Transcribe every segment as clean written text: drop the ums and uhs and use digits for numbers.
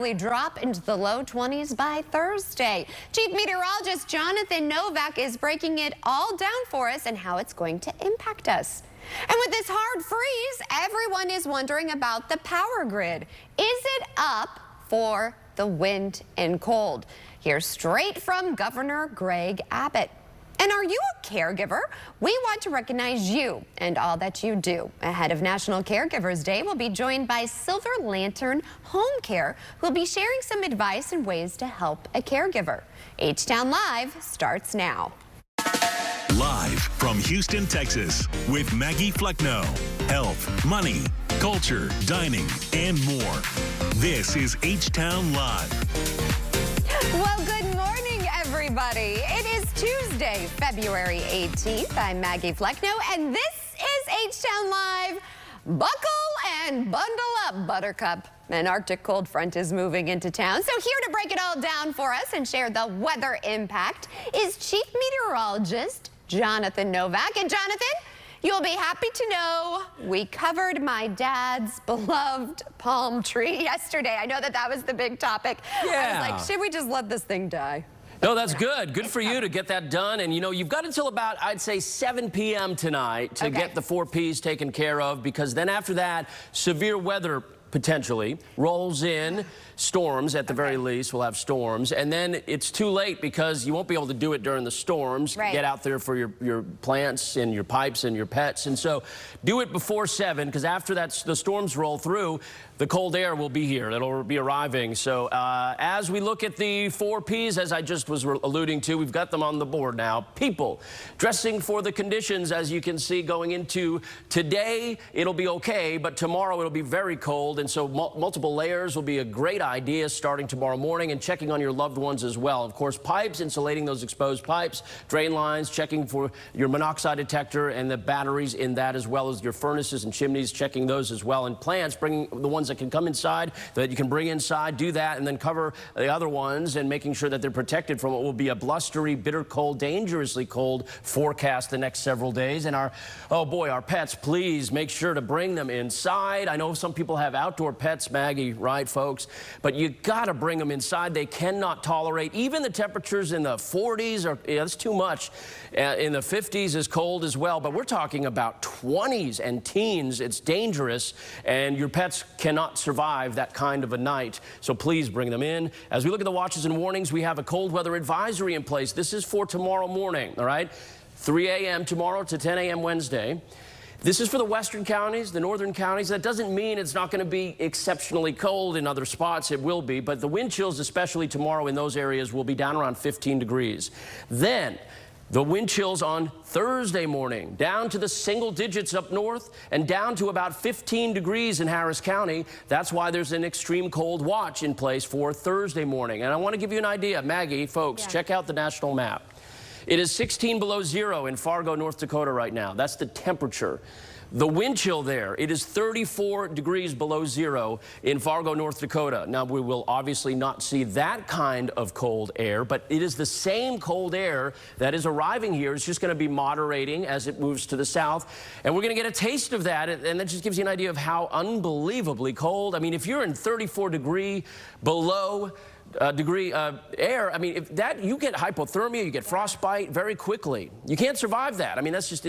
We drop into the low 20s by Thursday. Chief Meteorologist Jonathan Novak is breaking it all down for us and how it's going to impact us. And with this hard freeze, everyone is wondering about the power grid. Is it up for the wind and cold? Here's straight from Governor Greg Abbott. And are you a caregiver? We want to recognize you and all that you do. Ahead of National Caregivers Day, we'll be joined by Silver Lantern Home Care, who will be sharing some advice and ways to help a caregiver. H-Town Live starts now. Live from Houston, Texas, with Maggie Flecknoe. Health, money, culture, dining, and more. This is H-Town Live. Well, good morning, everybody. It is Tuesday, February 18th. I'm Maggie Flecknoe, and this is H-Town Live. Buckle and bundle up, Buttercup. An Arctic cold front is moving into town. So here to break it all down for us and share the weather impact is Chief Meteorologist Jonathan Novak. And Jonathan, you'll be happy to know we covered my dad's beloved palm tree yesterday. I know that was the big topic. Yeah. I was like, should we just let this thing die? No, that's good. Good for you to get that done. And, you know, you've got until about, I'd say, 7 p.m. tonight to get the 4 Ps taken care of, because then after that, severe weather potentially rolls in. Storms, at the very least, we'll have storms. And then it's too late because you won't be able to do it during the storms. Right. Get out there for your plants and your pipes and your pets. And so do it before 7, because after that, the storms roll through, the cold air will be here. It'll be arriving. So as we look at the 4 Ps, as I just was alluding to, we've got them on the board now. People, dressing for the conditions, as you can see, going into today, it'll be okay, but tomorrow it'll be very cold. And so multiple layers will be a great idea starting tomorrow morning, and checking on your loved ones as well. Of course, pipes, insulating those exposed pipes, drain lines, checking for your monoxide detector and the batteries in that, as well as your furnaces and chimneys, checking those as well. And plants, bringing the ones that can come inside, that you can bring inside, do that, and then cover the other ones, and making sure that they're protected from what will be a blustery, bitter cold, dangerously cold forecast the next several days. And our pets, please make sure to bring them inside. I know some people have outdoor pets, Maggie, right, folks? But you gotta bring them inside. They cannot tolerate even the temperatures in the 40s, or that's too much. In the 50s is cold as well, but we're talking about 20s and teens. It's dangerous, and your pets cannot survive that kind of a night. So please bring them in. As we look at the watches and warnings, we have a cold weather advisory in place. This is for tomorrow morning, all right? 3 a.m. tomorrow to 10 a.m. Wednesday. This is for the western counties, the northern counties. That doesn't mean it's not going to be exceptionally cold in other spots. It will be, but the wind chills, especially tomorrow in those areas, will be down around 15 degrees. Then the wind chills on Thursday morning, down to the single digits up north and down to about 15 degrees in Harris County. That's why there's an extreme cold watch in place for Thursday morning. And I want to give you an idea, Maggie, folks, check out the national map. It is 16 below zero in Fargo, North Dakota right now. That's the temperature. The wind chill there, it is 34 degrees below zero in Fargo, North Dakota. Now, we will obviously not see that kind of cold air, but it is the same cold air that is arriving here. It's just going to be moderating as it moves to the south. And we're going to get a taste of that, and that just gives you an idea of how unbelievably cold. I mean, if you're in 34 degree below air, I mean, if that, you get hypothermia, you get frostbite very quickly. You can't survive that. I mean, that's just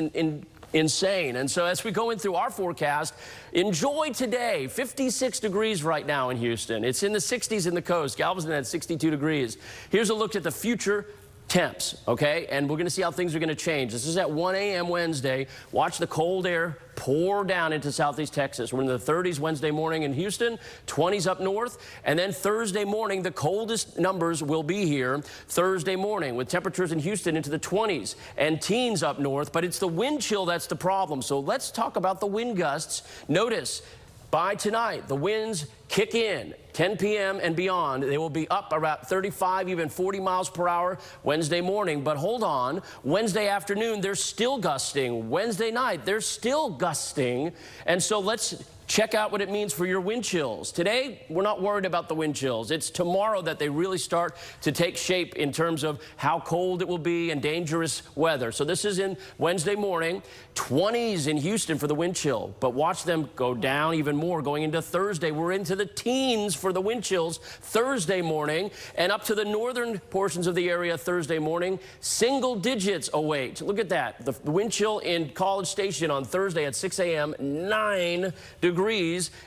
insane. And so as we go in through our forecast, enjoy today. 56 degrees right now in Houston. It's in the 60s in the coast. Galveston at 62 degrees. Here's a look at the future temps, okay? And we're going to see how things are going to change. This is at 1 a.m. Wednesday. Watch the cold air pour down into southeast Texas. We're in the 30s Wednesday morning in Houston, 20s up north, and then Thursday morning, the coldest numbers will be here Thursday morning, with temperatures in Houston into the 20s and teens up north, but it's the wind chill that's the problem. So let's talk about the wind gusts. Notice, by tonight, the winds kick in 10 p.m. and beyond. They will be up about 35, even 40 miles per hour Wednesday morning. But hold on, Wednesday afternoon, they're still gusting. Wednesday night, they're still gusting. And so let's check out what it means for your wind chills. Today, we're not worried about the wind chills. It's tomorrow that they really start to take shape in terms of how cold it will be and dangerous weather. So this is in Wednesday morning, 20s in Houston for the wind chill, but watch them go down even more going into Thursday. We're into the teens for the wind chills Thursday morning, and up to the northern portions of the area Thursday morning, single digits await. Look at that. The wind chill in College Station on Thursday at 6 a.m., 9 degrees,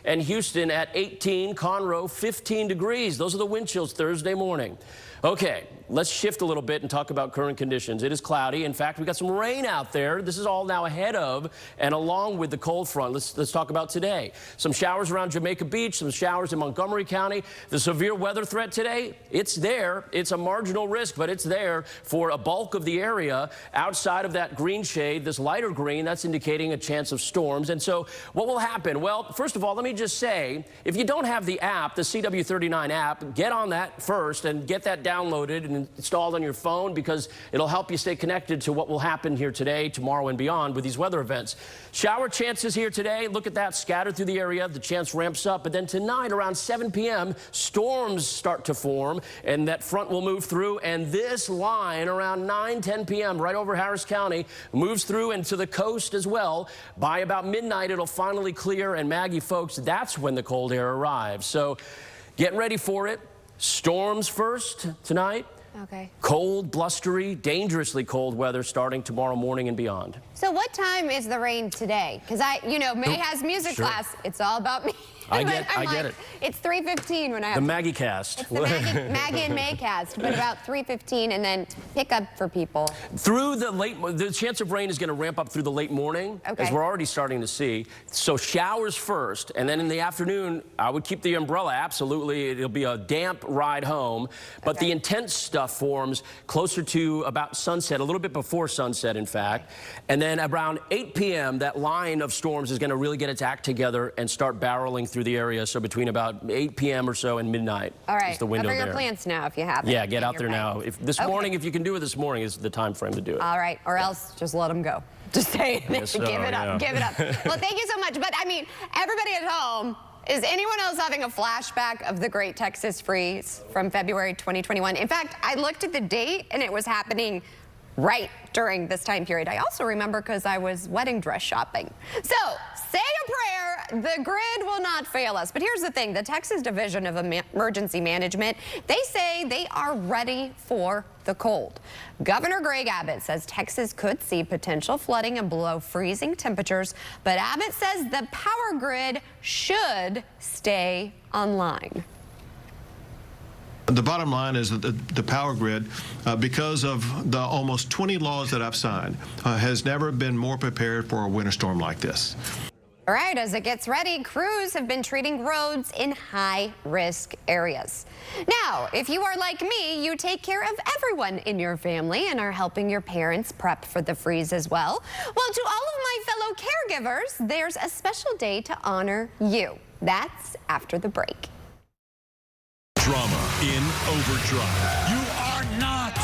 and Houston at 18, Conroe 15 degrees. Those are the wind chills Thursday morning. Okay, let's shift a little bit and talk about current conditions. It is cloudy. In fact, we got some rain out there. This is all now ahead of and along with the cold front. Let's talk about today. Some showers around Jamaica Beach, some showers in Montgomery County. The severe weather threat today, it's there. It's a marginal risk, but it's there for a bulk of the area. Outside of that green shade, this lighter green, that's indicating a chance of storms. And so what will happen? Well, first of all, let me just say, if you don't have the app, the CW39 app, get on that first and get that downloaded and installed on your phone, because it'll help you stay connected to what will happen here today, tomorrow, and beyond with these weather events. Shower chances here today. Look at that, scattered through the area. The chance ramps up. But then tonight around 7 p.m., storms start to form, and that front will move through. And this line around 9, 10 p.m. right over Harris County moves through into the coast as well. By about midnight, it'll finally clear. And Maggie, folks, that's when the cold air arrives. So get ready for it. Storms first tonight. Okay. Cold, blustery, dangerously cold weather starting tomorrow morning and beyond. So what time is the rain today? Because May has music class. It's all about me. I get it. It's 3:15 when I have the Maggie cast. It's the Maggie and May cast, but about 3:15, and then pick up for people. Through the chance of rain is going to ramp up through the late morning, as we're already starting to see. So showers first, and then in the afternoon, I would keep the umbrella. Absolutely, it'll be a damp ride home. But the intense stuff forms closer to about sunset, a little bit before sunset, in fact. And then around 8 p.m., that line of storms is going to really get its act together and start barreling through the area. So between about 8 p.m. or so and midnight is the window there. Cover your plants now if you have it. Yeah, get out there now. If this morning, if you can do it this morning, is the time frame to do it. All right, or else just let them go. Just say it. So, give it up. Give it up. Well, thank you so much. But I mean, everybody at home, is anyone else having a flashback of the Great Texas Freeze from February 2021? In fact, I looked at the date and it was happening right during this time period. I also remember because I was wedding dress shopping. So say a prayer, the grid will not fail us. But here's the thing, the Texas Division of Emergency Management, they say they are ready for the cold. Governor Greg Abbott says Texas could see potential flooding and below freezing temperatures, but Abbott says the power grid should stay online. The bottom line is that the power grid, because of the almost 20 laws that I've signed, has never been more prepared for a winter storm like this. All right, as it gets ready, crews have been treating roads in high-risk areas. Now, if you are like me, you take care of everyone in your family and are helping your parents prep for the freeze as well. Well, to all of my fellow caregivers, there's a special day to honor you. That's after the break. Drama in overdrive. You are not.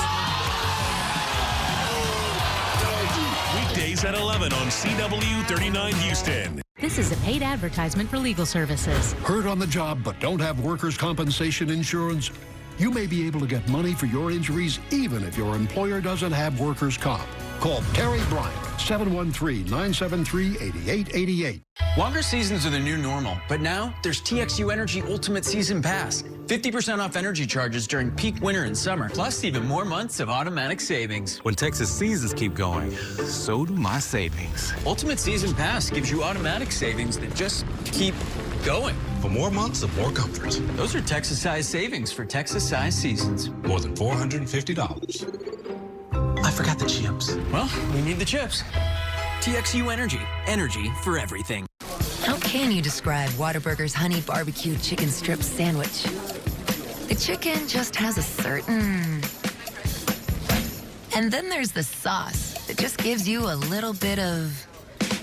Weekdays at 11 on CW39 Houston. This is a paid advertisement for legal services. Hurt on the job but don't have workers' compensation insurance? You may be able to get money for your injuries even if your employer doesn't have workers' comp. Call Terry Bryant, 713-973-8888. Longer seasons are the new normal, but now there's TXU Energy Ultimate Season Pass. 50% off energy charges during peak winter and summer, plus even more months of automatic savings. When Texas seasons keep going, so do my savings. Ultimate Season Pass gives you automatic savings that just keep going. For more months of more comfort. Those are Texas-sized savings for Texas-sized seasons. More than $450. I forgot the chips. Well, we need the chips. TXU Energy. Energy for everything. How can you describe Whataburger's honey barbecue chicken strip sandwich? The chicken just has a certain... And then there's the sauce that just gives you a little bit of...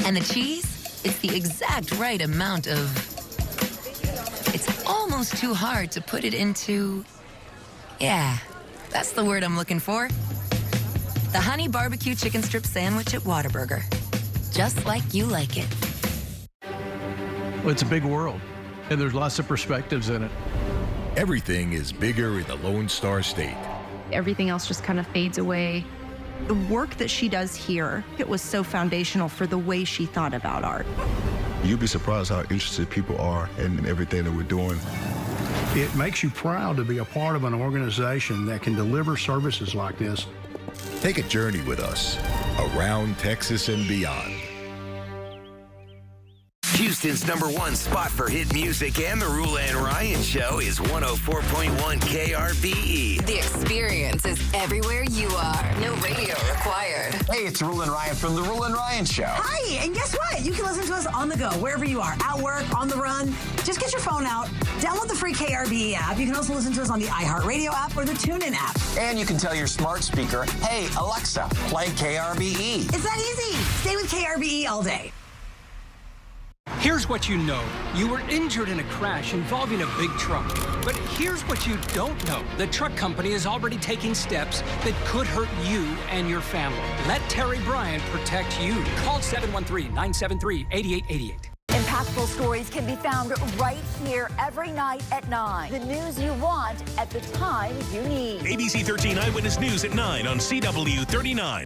And the cheese? It's the exact right amount of... It's almost too hard to put it into... Yeah, that's the word I'm looking for. The honey barbecue chicken strip sandwich at Whataburger. Just like you like it. It's a big world, and there's lots of perspectives in it. Everything is bigger in the Lone Star State. Everything else just kind of fades away. The work that she does here, it was so foundational for the way she thought about art. You'd be surprised how interested people are in everything that we're doing. It makes you proud to be a part of an organization that can deliver services like this. Take a journey with us around Texas and beyond. Houston's #1 spot for hit music and the Rula and Ryan Show is 104.1 KRBE. The experience is everywhere you are. No radio required. Hey, it's Rula and Ryan from the Rula and Ryan Show. Hi, and guess what? You can listen to us on the go, wherever you are, at work, on the run. Just get your phone out, download the free KRBE app. You can also listen to us on the iHeartRadio app or the TuneIn app. And you can tell your smart speaker, hey, Alexa, play KRBE. It's that easy. Stay with KRBE all day. Here's what you know. You were injured in a crash involving a big truck. But here's what you don't know. The truck company is already taking steps that could hurt you and your family. Let Terry Bryant protect you. Call 713-973-8888. Impactful stories can be found right here every night at 9. The news you want at the time you need. ABC 13 Eyewitness News at 9 on CW 39.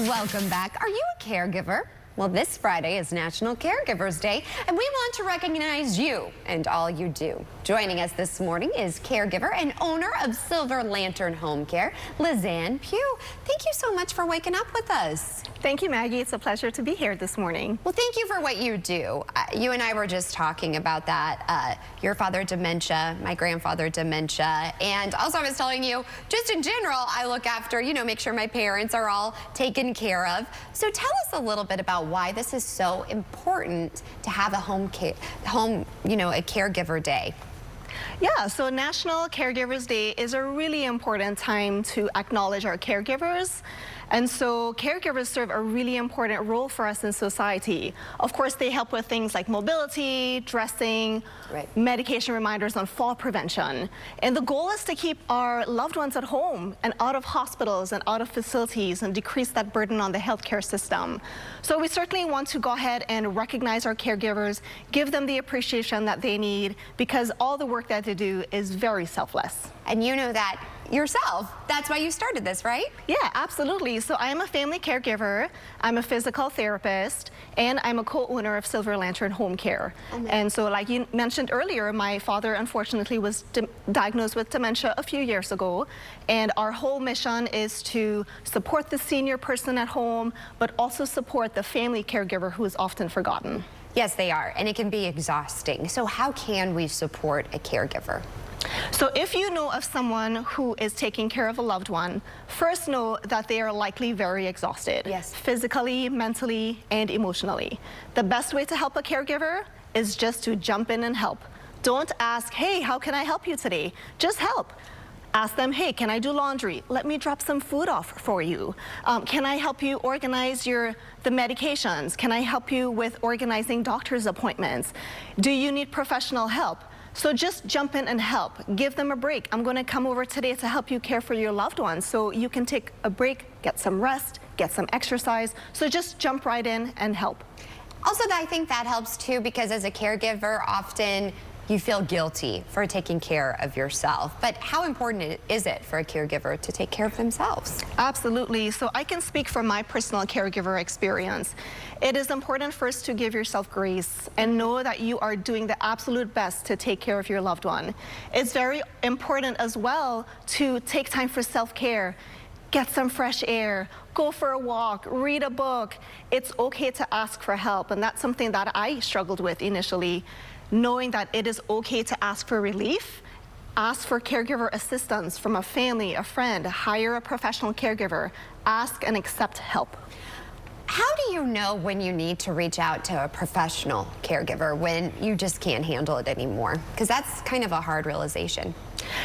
Welcome back. Are you a caregiver? Well, this Friday is National Caregivers Day, and we want to recognize you and all you do. Joining us this morning is caregiver and owner of Silver Lantern Home Care, Lizanne Pugh. Thank you so much for waking up with us. Thank you, Maggie. It's a pleasure to be here this morning. Well, thank you for what you do. You and I were just talking about that. Your father, dementia, my grandfather, dementia. And also I was telling you, just in general, I look after, make sure my parents are all taken care of. So tell us a little bit about why this is so important to have a a caregiver day. Yeah, so National Caregivers Day is a really important time to acknowledge our caregivers. And so caregivers serve a really important role for us in society. Of course, they help with things like mobility, dressing, medication reminders on fall prevention. And the goal is to keep our loved ones at home and out of hospitals and out of facilities and decrease that burden on the healthcare system. So we certainly want to go ahead and recognize our caregivers, give them the appreciation that they need, because all the work that they do is very selfless. And you know that yourself. That's why you started this, right? Yeah, absolutely. So I am a family caregiver, I'm a physical therapist, and I'm a co-owner of Silver Lantern Home Care. And so like you mentioned earlier, my father unfortunately was diagnosed with dementia a few years ago, and our whole mission is to support the senior person at home, but also support the family caregiver who is often forgotten. Yes, they are, and it can be exhausting. So how can we support a caregiver? So if you know of someone who is taking care of a loved one, first know that they are likely very exhausted. Yes. Physically, mentally, and emotionally. The best way to help a caregiver is just to jump in and help. Don't ask, hey, how can I help you today? Just help. Ask them, hey, can I do laundry? Let me drop some food off for you. Can I help you organize the medications? Can I help you with organizing doctor's appointments? Do you need professional help? So just jump in and help. Give them a break. I'm going to come over today to help you care for your loved ones, so you can take a break, get some rest, get some exercise. So just jump right in and help. Also, I think that helps too, because as a caregiver, often you feel guilty for taking care of yourself. But how important is it for a caregiver to take care of themselves? Absolutely. So I can speak from my personal caregiver experience. It is important first to give yourself grace and know that you are doing the absolute best to take care of your loved one. It's very important as well to take time for self-care. Get some fresh air, go for a walk, read a book. It's okay to ask for help, and that's something that I struggled with initially. Knowing that it is okay to ask for relief, ask for caregiver assistance from a family, a friend, hire a professional caregiver, ask and accept help. How do you know when you need to reach out to a professional caregiver, when you just can't handle it anymore? Because that's kind of a hard realization.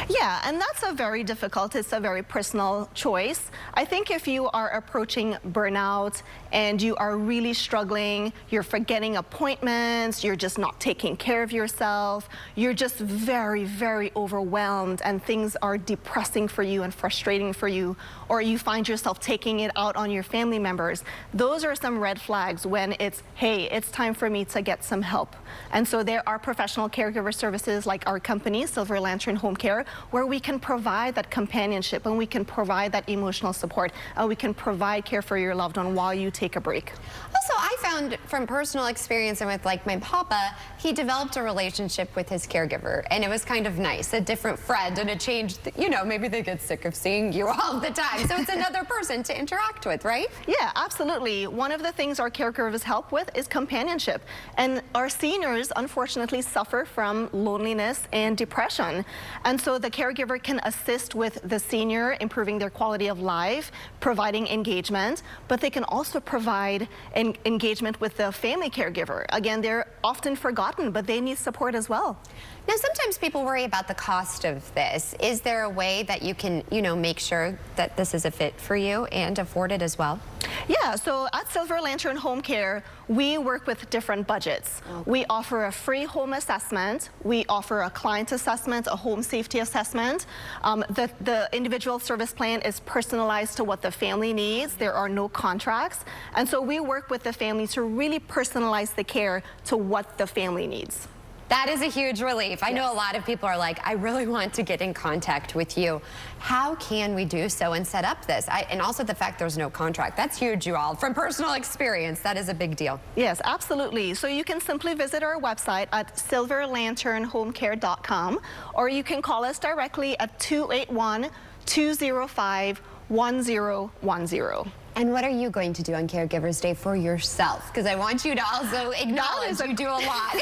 Yeah, and that's it's a very personal choice. I think if you are approaching burnout and you are really struggling, you're forgetting appointments, you're just not taking care of yourself, you're just very, very overwhelmed and things are depressing for you and frustrating for you, or you find yourself taking it out on your family members, those are some red flags when it's, hey, it's time for me to get some help. And so there are professional caregiver services like our company, Silver Lantern Home Care, where we can provide that companionship and we can provide that emotional support and we can provide care for your loved one while you take a break. Also, I found from personal experience and with like my papa, he developed a relationship with his caregiver and it was kind of nice, a different friend, and it changed, you know, maybe they get sick of seeing you all the time. So it's another person to interact with, right? Yeah, absolutely. One of the things our caregivers help with is companionship. And our seniors, unfortunately, suffer from loneliness and depression. And so the caregiver can assist with the senior, improving their quality of life, providing engagement, but they can also provide engagement with the family caregiver. Again, they're often forgotten, but they need support as well. Now, sometimes people worry about the cost of this. Is there a way that you can, you know, make sure that this is a fit for you and afford it as well? Yeah, so at Silver Lantern Home Care, we work with different budgets. Okay. We offer a free home assessment. We offer a client assessment, a home safety assessment. The individual service plan is personalized to what the family needs. There are no contracts. And so we work with the family to really personalize the care to what the family needs. That is a huge relief. I know a lot of people are like, I really want to get in contact with you. How can we do so and set up this? And also the fact there's no contract. That's huge, you all. From personal experience, that is a big deal. Yes, absolutely. So you can simply visit our website at silverlanternhomecare.com, or you can call us directly at 281-205-1010. And what are you going to do on Caregivers Day for yourself? Because I want you to also acknowledge you do a lot.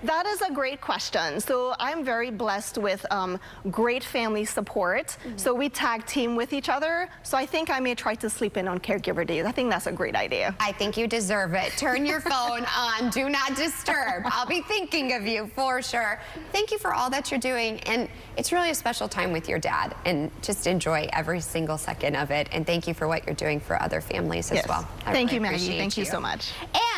That is a great question. So I'm very blessed with great family support. So we tag team with each other. So I think I may try to sleep in on Caregiver Days. I think that's a great idea. I think you deserve it. Turn your phone on. Do not disturb. I'll be thinking of you for sure. Thank you for all that you're doing. And it's really a special time with your dad. And just enjoy every single second of it. And thank you for what you're doing for other families as well. Thank you, Maggie. Thank you so much.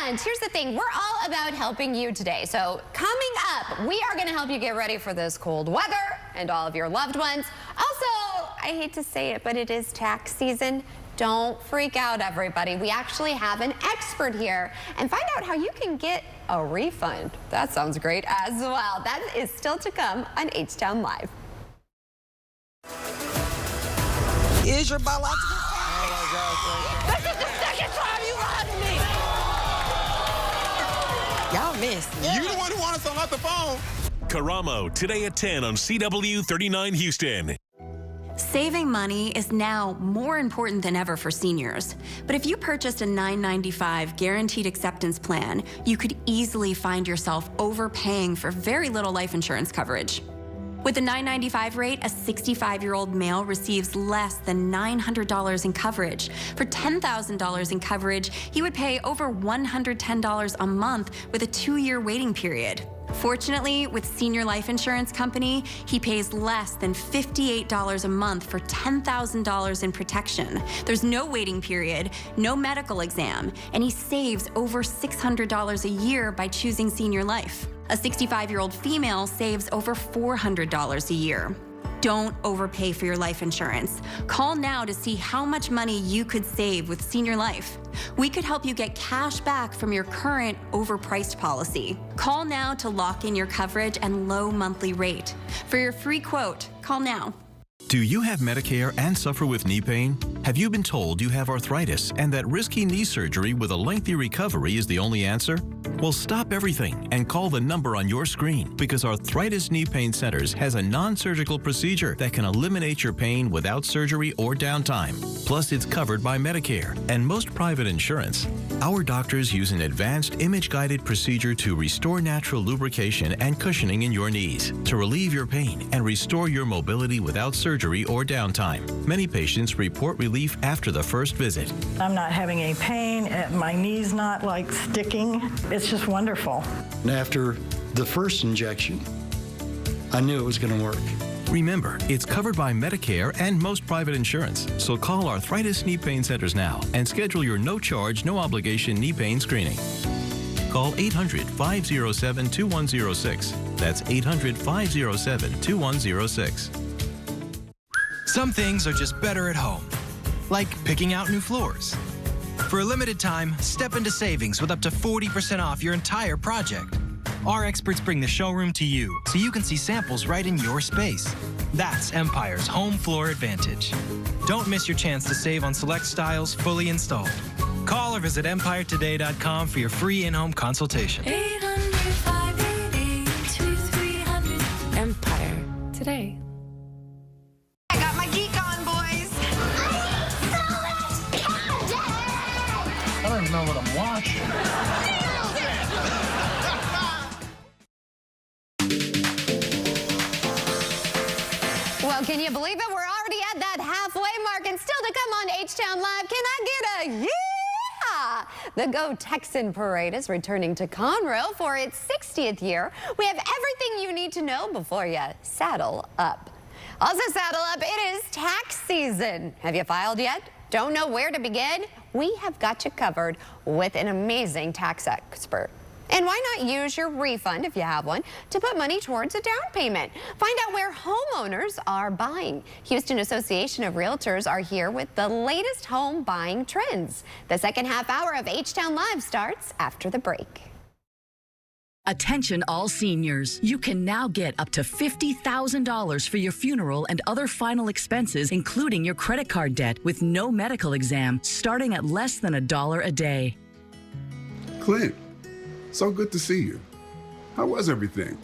And here's the thing, we're all about helping you today. So coming up, we are going to help you get ready for this cold weather and all of your loved ones. Also, I hate to say it, but it is tax season. Don't freak out, everybody. We actually have an expert here and find out how you can get a refund. That sounds great as well. That is still to come on H-Town Live. Is your biological This is the second time you lied to me. Y'all missed me. You the one who wanted something off the phone. Karamo, today at 10 on CW 39 Houston. Saving money is now more important than ever for seniors. But if you purchased a $9.95 guaranteed acceptance plan, you could easily find yourself overpaying for very little life insurance coverage. With the $9.95 rate, a 65-year-old male receives less than $900 in coverage. For $10,000 in coverage, he would pay over $110 a month with a 2-year waiting period. Fortunately, with Senior Life Insurance Company, he pays less than $58 a month for $10,000 in protection. There's no waiting period, no medical exam, and he saves over $600 a year by choosing Senior Life. A 65-year-old female saves over $400 a year. Don't overpay for your life insurance. Call now to see how much money you could save with Senior Life. We could help you get cash back from your current overpriced policy. Call now to lock in your coverage and low monthly rate. For your free quote, call now. Do you have Medicare and suffer with knee pain? Have you been told you have arthritis and that risky knee surgery with a lengthy recovery is the only answer? Well, stop everything and call the number on your screen, because Arthritis Knee Pain Centers has a non-surgical procedure that can eliminate your pain without surgery or downtime. Plus, it's covered by Medicare and most private insurance. Our doctors use an advanced image-guided procedure to restore natural lubrication and cushioning in your knees, to relieve your pain and restore your mobility without surgery or downtime. Many patients report relief after the first visit. I'm not having any pain. My knee's not like sticking. It's just wonderful. And after the first injection, I knew it was going to work. Remember, it's covered by Medicare and most private insurance. So call Arthritis Knee Pain Centers now and schedule your no-charge, no-obligation knee pain screening. Call 800-507-2106. That's 800-507-2106. Some things are just better at home, like picking out new floors. For a limited time, step into savings with up to 40% off your entire project. Our experts bring the showroom to you so you can see samples right in your space. That's Empire's home floor advantage. Don't miss your chance to save on select styles fully installed. Call or visit EmpireToday.com for your free in-home consultation. 800-588-2300. Empire Today. I got my geek on, boys. I don't even know what I'm watching. Well, can you believe it? We're already at that halfway mark, and still to come on H-Town Live. Can I get a yeah? The Go Texan Parade is returning to Conroe for its 60th year. We have everything you need to know before you saddle up. Also saddle up, it is tax season. Have you filed yet? Don't know where to begin? We have got you covered with an amazing tax expert. And why not use your refund, if you have one, to put money towards a down payment? Find out where homeowners are buying. Houston Association of Realtors are here with the latest home buying trends. The second half hour of H-Town Live starts after the break. Attention all seniors. You can now get up to $50,000 for your funeral and other final expenses, including your credit card debt, with no medical exam, starting at less than $1 a day. Clint, so good to see you. How was everything?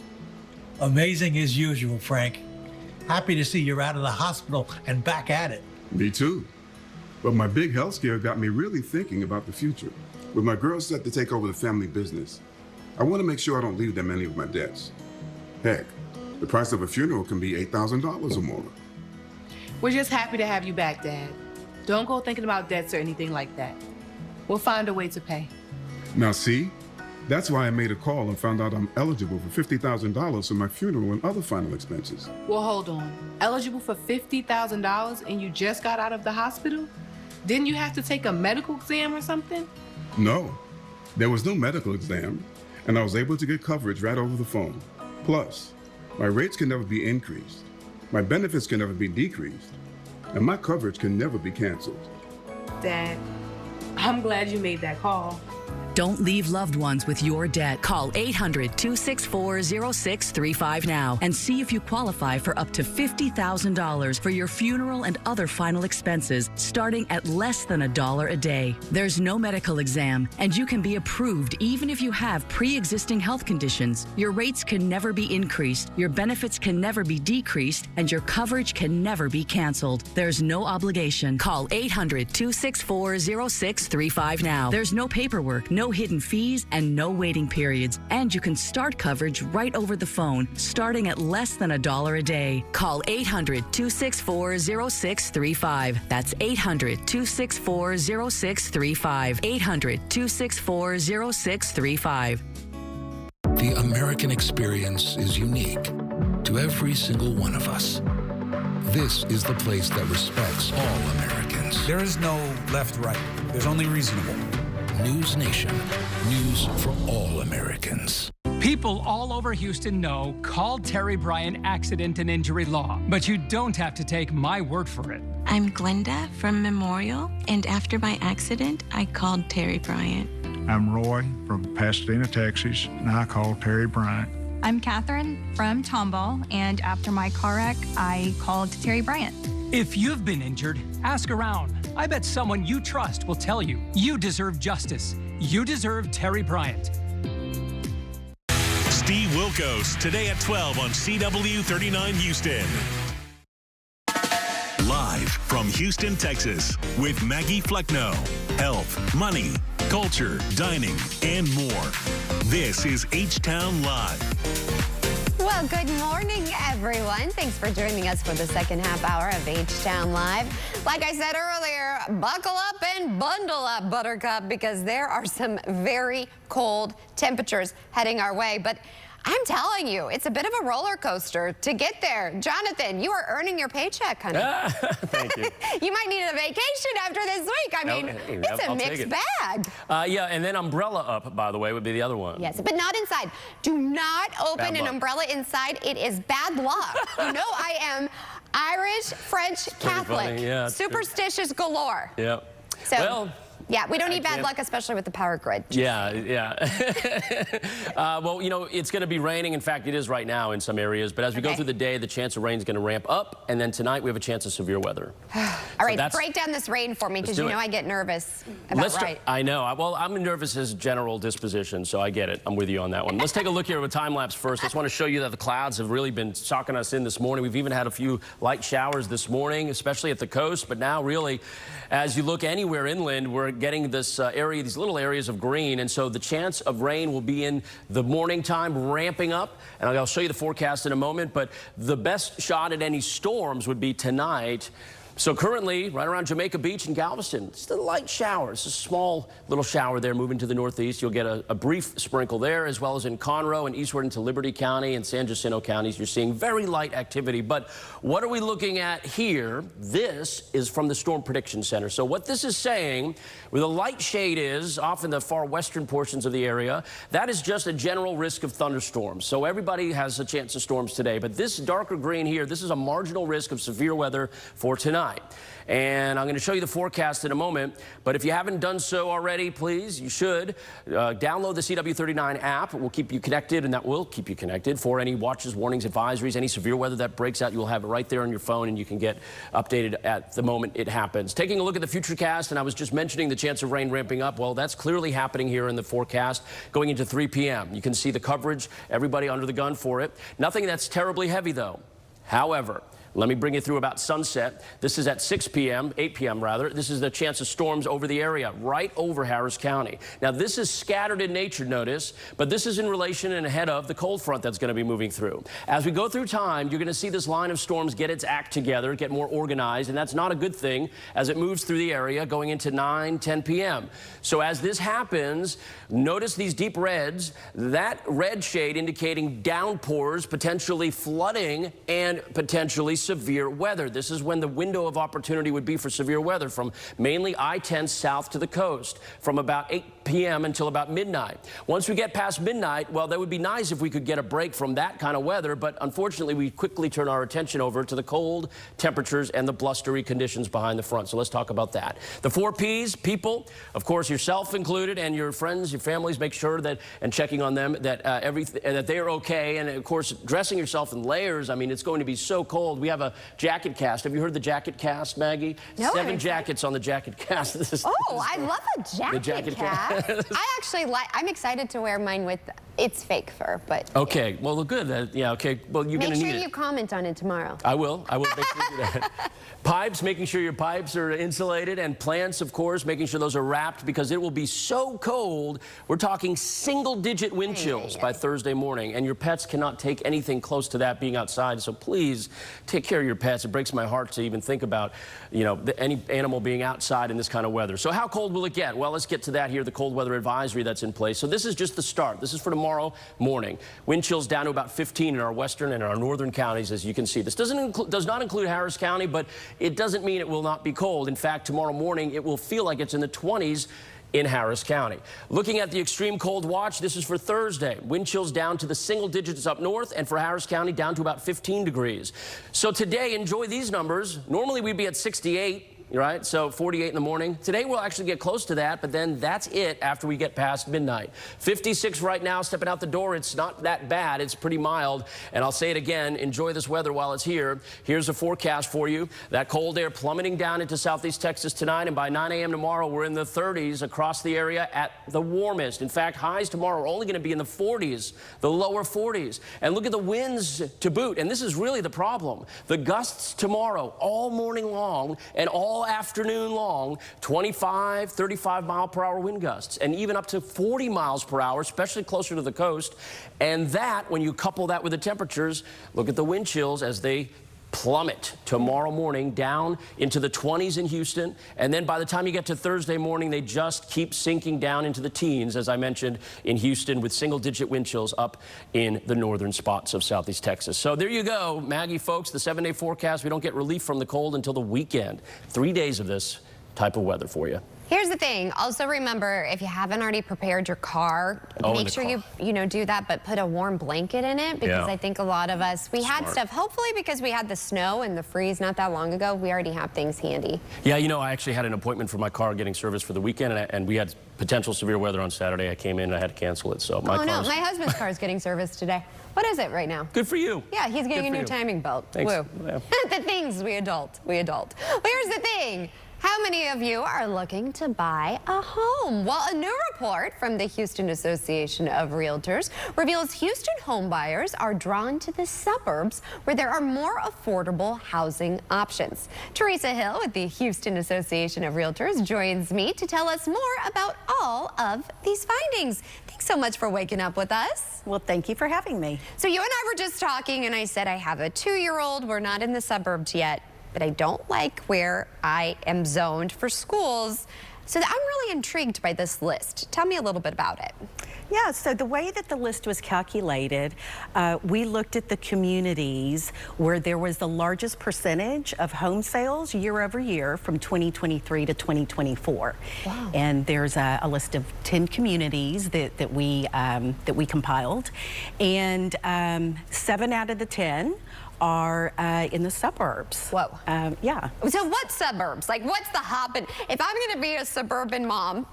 Amazing as usual, Frank. Happy to see you're out of the hospital and back at it. Me too. But my big health scare got me really thinking about the future. With my girls set to take over the family business, I want to make sure I don't leave them any of my debts. Heck, the price of a funeral can be $8,000 or more. We're just happy to have you back, Dad. Don't go thinking about debts or anything like that. We'll find a way to pay. Now see? That's why I made a call and found out I'm eligible for $50,000 for my funeral and other final expenses. Well, hold on. Eligible for $50,000 and you just got out of the hospital? Didn't you have to take a medical exam or something? No, there was no medical exam, and I was able to get coverage right over the phone. Plus, my rates can never be increased, my benefits can never be decreased, and my coverage can never be canceled. Dad, I'm glad you made that call. Don't leave loved ones with your debt. Call 800-264-0635 now and see if you qualify for up to $50,000 for your funeral and other final expenses, starting at less than $1 a day. There's no medical exam, and you can be approved even if you have pre-existing health conditions. Your rates can never be increased, your benefits can never be decreased, and your coverage can never be canceled. There's no obligation. Call 800-264-0635 now. There's no paperwork, no hidden fees, and no waiting periods. And you can start coverage right over the phone, starting at less than $1 a day. Call 800-264-0635. That's 800-264-0635. 800-264-0635. The American experience is unique to every single one of us. This is the place that respects all Americans. There is no left-right. There's only reasonable. News Nation. News for all Americans. People all over Houston know call Terry Bryant Accident and Injury Law, but you don't have to take my word for it. I'm Glenda from Memorial, and after my accident, I called Terry Bryant. I'm Roy from Pasadena, Texas, and I called Terry Bryant. I'm Catherine from Tomball, and after my car wreck, I called Terry Bryant. If you've been injured, ask around. I bet someone you trust will tell you. You deserve justice. You deserve Terry Bryant. Steve Wilkos, today at 12 on CW39 Houston. Live from Houston, Texas, with Maggie Flecknoe. Health, money, culture, dining, and more. This is H-Town Live. Well, good morning, everyone. Thanks for joining us for the second half hour of H-Town Live. Like I said earlier, buckle up and bundle up, Buttercup, because there are some very cold temperatures heading our way. But I'm telling you, it's a bit of a roller coaster to get there. Jonathan, you are earning your paycheck, honey. Thank you. You might need a vacation after this week. I mean, it's a mixed bag. Yeah, and then umbrella up, by the way, would be the other one. Yes, but not inside. Do not open Bad an luck. umbrella inside. It is bad luck. You know I am Irish, French, Catholic. funny. Yeah, superstitious galore. Yep. So, well, yeah, we don't need bad luck, especially with the power grid. Yeah. Well, you know, it's going to be raining. In fact, it is right now in some areas. But as we go through the day, the chance of rain is going to ramp up. And then tonight, we have a chance of severe weather. All right, break down this rain for me, because you know I get nervous about rain. I know. Well, I'm nervous as general disposition, so I get it. I'm with you on that one. Let's take a look here at a time lapse first. I just want to show you that the clouds have really been socking us in this morning. We've even had a few light showers this morning, especially at the coast. But now, really, as you look anywhere inland, we're getting this area, these little areas of green. And so the chance of rain will be in the morning time, ramping up. And I'll show you the forecast in a moment. But the best shot at any storms would be tonight. So currently, right around Jamaica Beach and Galveston, it's a light shower. It's a small little shower there moving to the northeast. You'll get a brief sprinkle there, as well as in Conroe and eastward into Liberty County and San Jacinto counties. You're seeing very light activity. But what are we looking at here? This is from the Storm Prediction Center. So what this is saying, where the light shade is off in the far western portions of the area, that is just a general risk of thunderstorms. So everybody has a chance of storms today. But this darker green here, this is a marginal risk of severe weather for tonight. And I'm going to show you the forecast in a moment. But if you haven't done so already, please, you should download the CW39 app. It will keep you connected, and that will keep you connected for any watches, warnings, advisories, any severe weather that breaks out. You'll have it right there on your phone, and you can get updated at the moment it happens. Taking a look at the Futurecast, and I was just mentioning the chance of rain ramping up. Well, that's clearly happening here in the forecast going into 3 p.m. You can see the coverage, everybody under the gun for it. Nothing that's terribly heavy, though. However, let me bring you through about sunset. This is at 6 p.m., 8 p.m. rather. This is the chance of storms over the area, right over Harris County. Now, this is scattered in nature, notice, but this is in relation and ahead of the cold front that's going to be moving through. As we go through time, you're going to see this line of storms get its act together, get more organized, and that's not a good thing as it moves through the area going into 9, 10 p.m. So as this happens, notice these deep reds, that red shade indicating downpours, potentially flooding, and potentially severe weather. This is when the window of opportunity would be for severe weather from mainly I-10 south to the coast from about 8 p.m. until about midnight. Once we get past midnight, well, that would be nice if we could get a break from that kind of weather, but unfortunately, we quickly turn our attention over to the cold temperatures and the blustery conditions behind the front. So let's talk about that. The 4 Ps, people, of course, yourself included, and your friends, your families, make sure that, and checking on them, that that they are okay, and of course, dressing yourself in layers. I mean, it's going to be so cold. We have a jacket cast. Have you heard the jacket cast, Maggie? No, 7 jackets on the jacket cast. I love a jacket cast. I actually I'm excited to wear mine with, it's fake fur, but. Okay, well, good. Yeah, okay. Well, you're going to need it. Make sure you comment on it tomorrow. I will make sure you do that. Pipes, making sure your pipes are insulated, and plants, of course, making sure those are wrapped, because it will be so cold. We're talking single-digit wind chills by Thursday morning, and your pets cannot take anything close to that being outside. So please take care of your pets. It breaks my heart to even think about, you know, any animal being outside in this kind of weather. So how cold will it get? Well, let's get to that here, the cold weather advisory that's in place. So this is just the start. This is for tomorrow morning. Wind chills down to about 15 in our western and our northern counties, as you can see. This does not include Harris County, but it doesn't mean it will not be cold. In fact, tomorrow morning, it will feel like it's in the 20s in Harris County. Looking at the extreme cold watch, this is for Thursday. Wind chills down to the single digits up north, and for Harris County, down to about 15 degrees. So today, enjoy these numbers. Normally, we'd be at 68. Right? So 48 in the morning. Today we'll actually get close to that, but then that's it after we get past midnight. 56 right now, stepping out the door. It's not that bad. It's pretty mild. And I'll say it again, enjoy this weather while it's here. Here's a forecast for you. That cold air plummeting down into southeast Texas tonight, and by 9 a.m. tomorrow, we're in the 30s across the area at the warmest. In fact, highs tomorrow are only going to be in the 40s, the lower 40s. And look at the winds to boot. And this is really the problem. The gusts tomorrow, all morning long and all afternoon long, 25, 35 mile per hour wind gusts, and even up to 40 miles per hour, especially closer to the coast. And that, when you couple that with the temperatures, look at the wind chills as they plummet tomorrow morning down into the 20s in Houston. And then by the time you get to Thursday morning, they just keep sinking down into the teens, as I mentioned, in Houston, with single-digit wind chills up in the northern spots of southeast Texas. So there you go, Maggie, folks, the 7-day forecast. We don't get relief from the cold until the weekend. 3 days of this type of weather for you. Here's the thing. Also remember, if you haven't already prepared your car, make sure you do that, but put a warm blanket in it, because I think a lot of us, we had stuff, hopefully because we had the snow and the freeze not that long ago, we already have things handy. Yeah, you know, I actually had an appointment for my car getting serviced for the weekend, and we had potential severe weather on Saturday. I came in and I had to cancel it, so my my husband's car is getting serviced today. What is it right now? Good for you. Yeah, he's getting a new timing belt. Thanks. Woo. Yeah. The things we adult. Well, here's the thing. How many of you are looking to buy a home? Well, a new report from the Houston Association of Realtors reveals Houston home buyers are drawn to the suburbs where there are more affordable housing options. Teresa Hill with the Houston Association of Realtors joins me to tell us more about all of these findings. Thanks so much for waking up with us. Well, thank you for having me. So you and I were just talking, and I said I have a 2-year-old. We're not in the suburbs yet, but I don't like where I am zoned for schools. So I'm really intrigued by this list. Tell me a little bit about it. Yeah, so the way that the list was calculated, we looked at the communities where there was the largest percentage of home sales year over year from 2023 to 2024. Wow. And there's a list of 10 communities that we compiled, and 7 out of the 10 are in the suburbs. Whoa. Yeah. So what suburbs? Like, what's the hopping? If I'm going to be a suburban mom,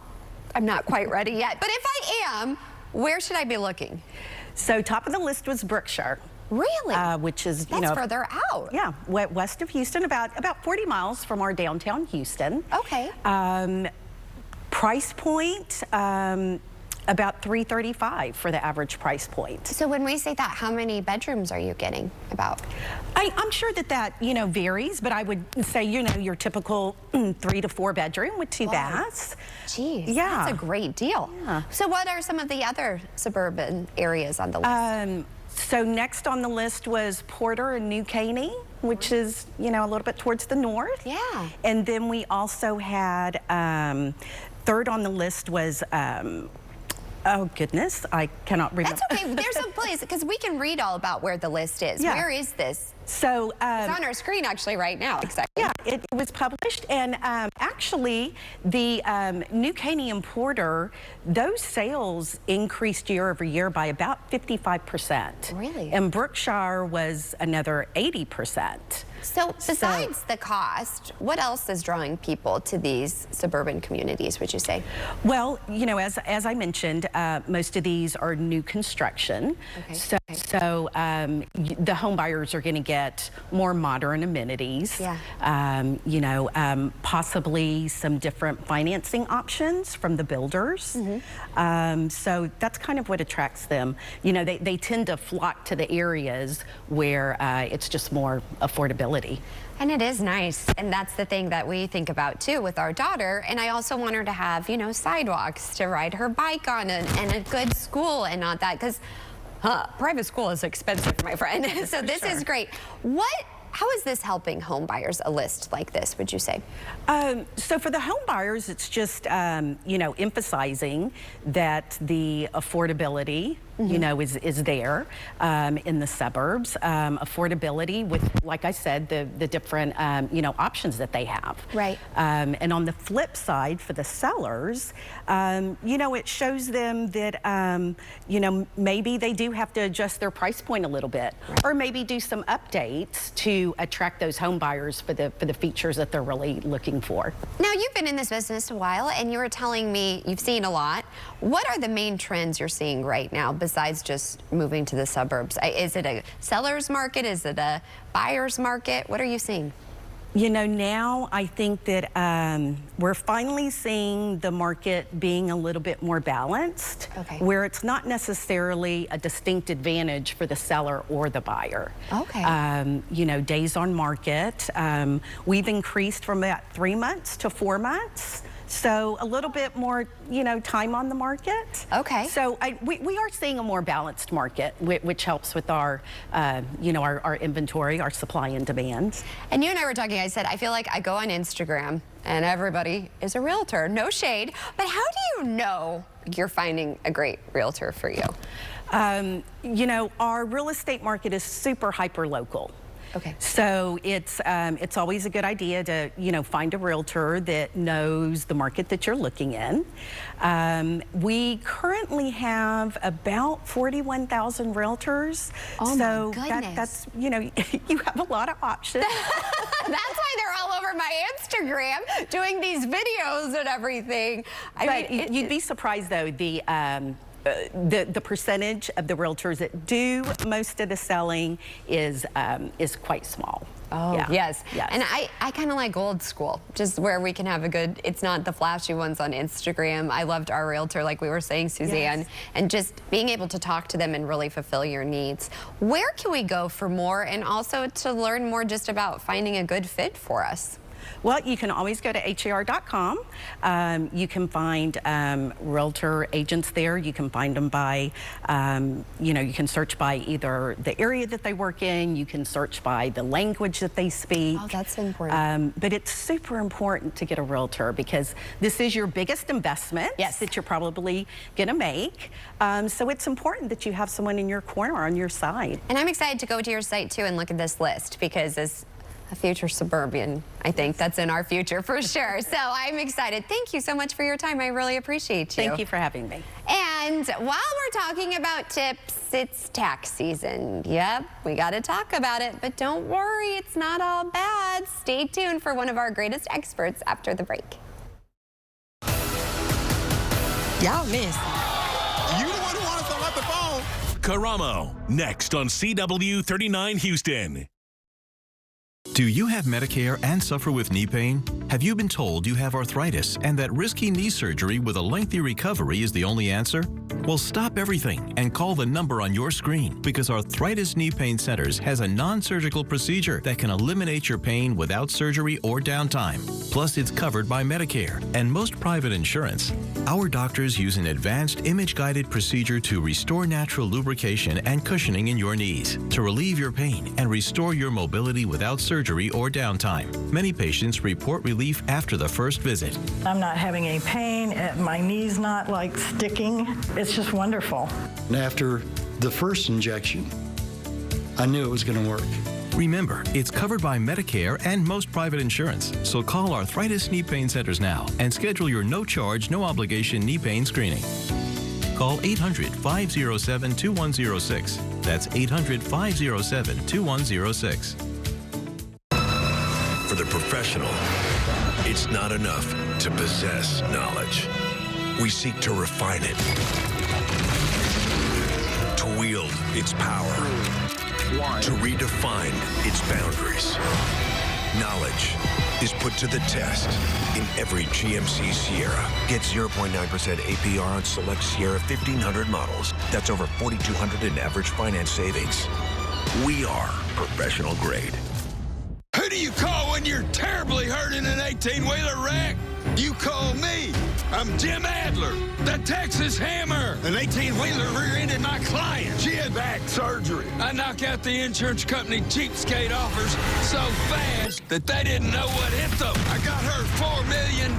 I'm not quite ready yet, but if I am, where should I be looking? So top of the list was Brookshire. Really? Which is, That's further out. Yeah, west of Houston, about 40 miles from our downtown Houston. Okay. Price point, about $335 for the average price point. So when we say that, how many bedrooms are you getting about? I'm sure that varies, but I would say, your typical 3 to 4 bedroom with 2 baths. Geez, yeah. That's a great deal. Yeah. So what are some of the other suburban areas on the list? So next on the list was Porter and New Caney, which is, a little bit towards the north. Yeah. And then we also had, third on the list was, oh goodness, I cannot remember. That's okay. There's a place, because we can read all about where the list is. Yeah. Where is this? So it's on our screen actually right now. Exactly. Yeah, it was published, and actually the New Caney and Porter, those sales increased year over year by about 55%. Really? And Brookshire was another 80%. So besides the cost, what else is drawing people to these suburban communities, would you say? Well, as I mentioned, most of these are new construction. Okay. So the home buyers are going to get more modern amenities. Yeah. Possibly some different financing options from the builders. Mm-hmm. So that's kind of what attracts them. They tend to flock to the areas where it's just more affordability. And it is nice, and that's the thing that we think about too with our daughter. And I also want her to have, sidewalks to ride her bike on, and a good school and not that, because private school is expensive, my friend. So this is great. How is this helping home buyers, a list like this, would you say? So for the home buyers, it's just, emphasizing that the affordability, is there in the suburbs. Affordability with, like I said, the different, options that they have. Right. And on the flip side, for the sellers, it shows them that, maybe they do have to adjust their price point a little bit, or maybe do some updates to attract those home buyers for the features that they're really looking for. Now, you've been in this business a while, and you were telling me you've seen a lot. What are the main trends you're seeing right now besides just moving to the suburbs? Is it a seller's market? Is it a buyer's market? What are you seeing? Now I think that we're finally seeing the market being a little bit more balanced, where it's not necessarily a distinct advantage for the seller or the buyer. Okay. Days on market, we've increased from about 3 months to 4 months. So a little bit more, time on the market. Okay. So we are seeing a more balanced market, which helps with our, our inventory, our supply and demand. And you and I were talking, I said, I feel like I go on Instagram and everybody is a realtor. No shade, but how do you know you're finding a great realtor for you? Our real estate market is super hyper local. Okay. So it's always a good idea to, find a realtor that knows the market that you're looking in. We currently have about 41,000 realtors. Oh so my goodness. That's, you have a lot of options. That's why they're all over my Instagram doing these videos and everything. You'd be surprised though, the percentage of the realtors that do most of the selling is quite small. Oh, yeah. yes. Yes. And I kind of like old school, just where we can have a good, it's not the flashy ones on Instagram. I loved our realtor, like we were saying, Suzanne, Yes. and just being able to talk to them and really fulfill your needs. Where can we go for more and also to learn more just about finding a good fit for us? Well, you can always go to HAR.com. You can find realtor agents there. You can find them by, you can search by either the area that they work in. You can search by the language that they speak. Oh, that's important. But it's super important to get a realtor because this is your biggest investment that you're probably going to make. So it's important that you have someone in your corner on your side. And I'm excited to go to your site too and look at this list because as a future suburban, I think that's in our future for sure. So I'm excited. Thank you so much for your time. I really appreciate you. Thank you for having me. And while we're talking about tips, it's tax season. Yep, we got to talk about it, but don't worry, it's not all bad. Stay tuned for one of our greatest experts after the break. Y'all missed. You the one who wanted something off the phone. Karamo, next on CW39 Houston. Do you have Medicare and suffer with knee pain? Have you been told you have arthritis and that risky knee surgery with a lengthy recovery is the only answer? Well, stop everything and call the number on your screen because Arthritis Knee Pain Centers has a non-surgical procedure that can eliminate your pain without surgery or downtime. Plus, it's covered by Medicare and most private insurance. Our doctors use an advanced image-guided procedure to restore natural lubrication and cushioning in your knees, to relieve your pain and restore your mobility without surgery or downtime. Many patients report relief after the first visit. I'm not having any pain. My knee's not like sticking. It's just wonderful. And after the first injection, I knew it was going to work. Remember, it's covered by Medicare and most private insurance. So call Arthritis Knee Pain Centers now and schedule your no-charge, no-obligation knee pain screening. Call 800-507-2106. That's 800-507-2106. For the professional, it's not enough to possess knowledge. We seek to refine it, to wield its power, to redefine its boundaries. Knowledge is put to the test in every GMC Sierra. Get 0.9% APR on select Sierra 1500 models. That's over $4,200 in average finance savings. We are professional grade. Who do you call when you're terribly hurt in an 18-wheeler wreck? You call me. I'm Jim Adler, the Texas Hammer. An 18-wheeler rear-ended my client. She had back surgery. I knock out the insurance company cheapskate offers so fast that they didn't know what hit them. I got her $4 million.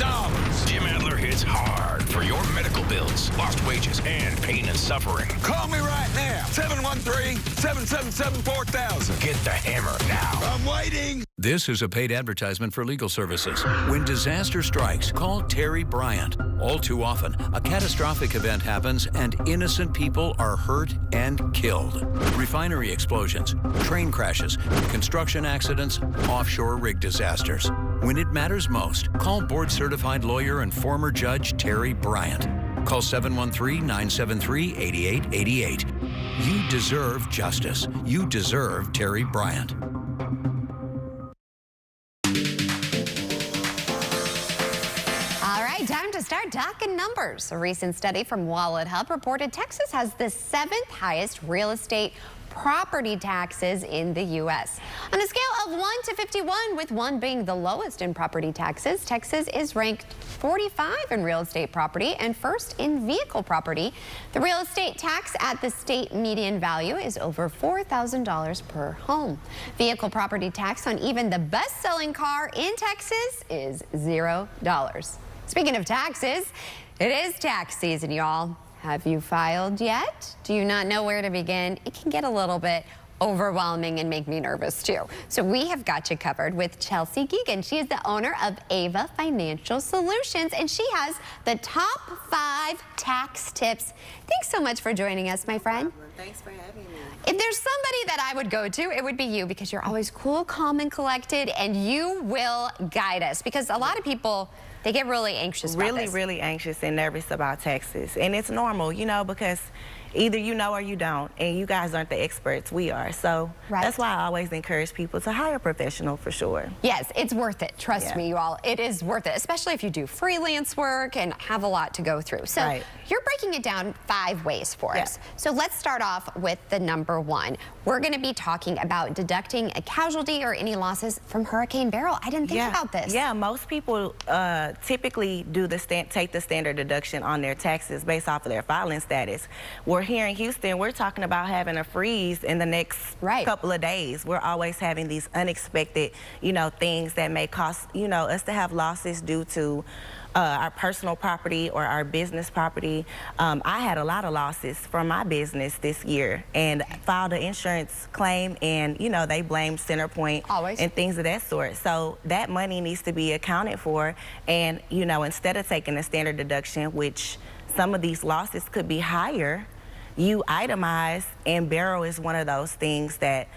Jim Adler hits hard for your medical bills, lost wages, and pain and suffering. Call me right now. 713-777-4000. Get the hammer now. I'm waiting. This is a paid advertisement for legal services. When disaster strikes, call Terry Bryant. All too often, a catastrophic event happens and innocent people are hurt and killed. Refinery explosions, train crashes, construction accidents, offshore rig disasters. When it matters most, call board-certified lawyer and former judge Terry Bryant. Call 713-973-8888. You deserve justice. You deserve Terry Bryant. Time to start talking numbers. A recent study from Wallet Hub reported Texas has the 7th highest real estate property taxes in the U.S. On a scale of 1 to 51, with 1 being the lowest in property taxes, Texas is ranked 45 in real estate property and first in vehicle property. The real estate tax at the state median value is over $4,000 per home. Vehicle property tax on even the best-selling car in Texas is $0. Speaking of taxes, it is tax season, y'all. Have you filed yet? Do you not know where to begin? It can get a little bit overwhelming and make me nervous too. So we have got you covered with Chelsea Geegan. She is the owner of Ava Financial Solutions, and she has the top 5 tax tips. Thanks so much for joining us, my friend. Thanks for having me. If there's somebody that I would go to, it would be you, because you're always cool, calm, and collected, and you will guide us, because a lot of people, they get really anxious about this. Really anxious and nervous about taxes. And it's normal, you know, because either you know or you don't, and you guys aren't the experts, we are. So that's why I always encourage people to hire a professional for sure. Yes, it's worth it. Trust me, you all. It is worth it, especially if you do freelance work and have a lot to go through. So you're breaking it down 5 ways for us. So let's start off with the number 1. We're going to be talking about deducting a casualty or any losses from Hurricane Beryl. I didn't think about this. Yeah, most people typically do take the standard deduction on their taxes based off of their filing status. We're here in Houston, we're talking about having a freeze in the next couple of days. We're always having these unexpected, you know, things that may cost, you know, us to have losses due to our personal property or our business property. I had a lot of losses from my business this year and filed an insurance claim, and, you know, they blamed Centerpoint and things of that sort. So that money needs to be accounted for, and, you know, instead of taking a standard deduction, which some of these losses could be higher, you itemize, and Beryl is one of those things that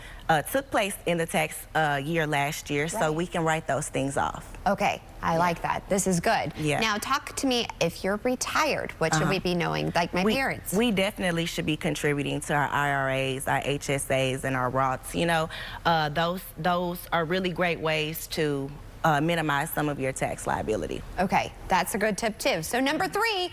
took place in the tax year last year, so we can write those things off. Okay, I like that. This is good. Now talk to me, if you're retired, what should we be knowing, like my parents? We definitely should be contributing to our IRAs, our HSAs, and our Roths. You know, those are really great ways to minimize some of your tax liability. Okay, that's a good tip too. So number 3,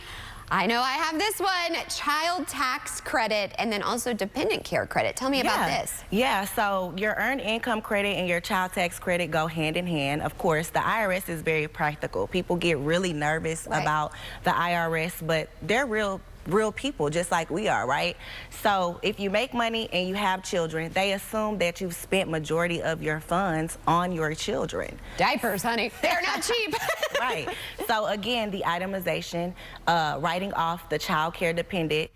I know I have this one, child tax credit, and then also dependent care credit. Tell me about this. Yeah, so your earned income credit and your child tax credit go hand in hand. Of course, the IRS is very practical. People get really nervous about the IRS, but they're real people just like we are, right? So if you make money and you have children, they assume that you've spent majority of your funds on your children. Diapers, honey, they're not cheap. Right. So again, the itemization, writing off the child care dependent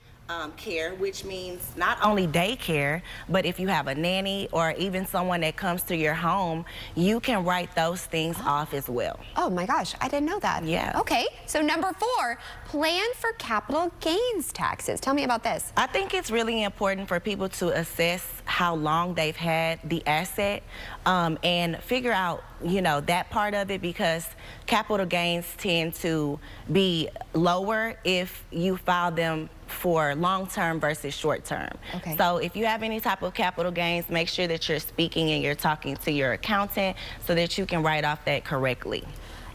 care, which means not only daycare, but if you have a nanny or even someone that comes to your home, you can write those things off as well. Oh my gosh, I didn't know that. Yeah. Okay, so number 4, plan for capital gains taxes. Tell me about this. I think it's really important for people to assess how long they've had the asset and figure out, you know, that part of it, because capital gains tend to be lower if you file them for long-term versus short-term. Okay. So if you have any type of capital gains, make sure that you're speaking and you're talking to your accountant so that you can write off that correctly.